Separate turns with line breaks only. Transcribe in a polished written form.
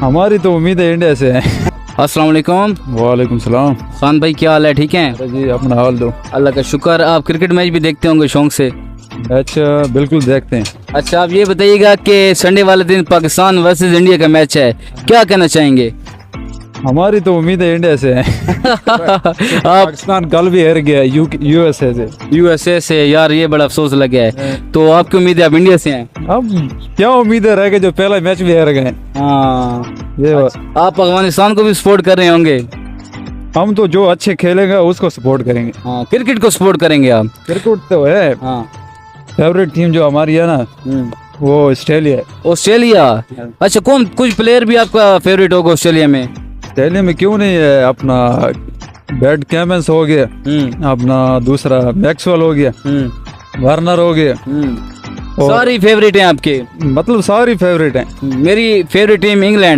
हमारी तो उम्मीद है इंडिया से है।
अस्सलाम वालेकुम।
वालेकुम सलाम।
खान भाई क्या हाल है, ठीक हैं?
अरे जी अपना हाल दो।
अल्लाह का शुक्र। आप क्रिकेट मैच भी देखते होंगे शौक से।
अच्छा बिल्कुल देखते हैं।
अच्छा आप ये बताइएगा कि संडे वाले दिन पाकिस्तान वर्सेस इंडिया का मैच है, क्या कहना चाहेंगे?
हमारी तो उम्मीद है इंडिया से है।
आप
पाकिस्तान कल भी हार गया यूएसए से।
यूएसए से? यार ये बड़ा अफसोस लग गया है। तो आपकी उम्मीद है आप इंडिया से हैं?
अब क्या उम्मीदें रह गए, जो पहला मैच भी हार गए।
हाँ।
ये
आप अफगानिस्तान को भी सपोर्ट कर रहे होंगे?
हम तो जो अच्छे खेलेंगे उसको सपोर्ट करेंगे।
हाँ, क्रिकेट को सपोर्ट करेंगे आप?
क्रिकेट तो है,
हाँ।
फेवरेट टीम जो हमारी है ना वो ऑस्ट्रेलिया है।
ऑस्ट्रेलिया? अच्छा, कौन कुछ प्लेयर भी आपका फेवरेट होगा ऑस्ट्रेलिया में?
ऑस्ट्रेलिया में क्यों नहीं है, अपना बैट कैमेंस हो गया, अपना दूसरा मैक्सवेल हो गया, वार्नर हो गया।
सारी फेवरेट हैं आपके?
मतलब सारी फेवरेट हैं।
मेरी फेवरेट टीम इंग्लैंड।